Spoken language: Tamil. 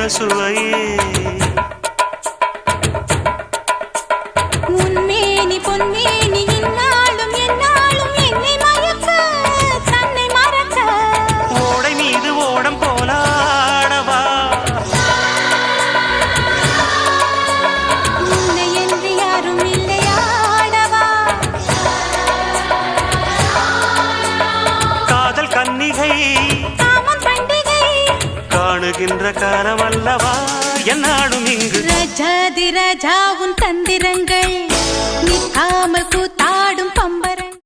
சுவையே உன்மேனி பொன்மேனி இந்நாளும் எந்நாளும் என்னை மயக்க தன்னை மறக்க ஓடை மீது ஓடம் போலாடவா உன்னை என்று யாரும் இல்லையாடவா காதல் கன்னிகை காமம் பண்டிகை காணுகின்ற காலம் அல்லவா என்னாடும் இங்கு ரஜாதி ராஜாவும் தந்திரங்கள் நிற்காமல் கூத்து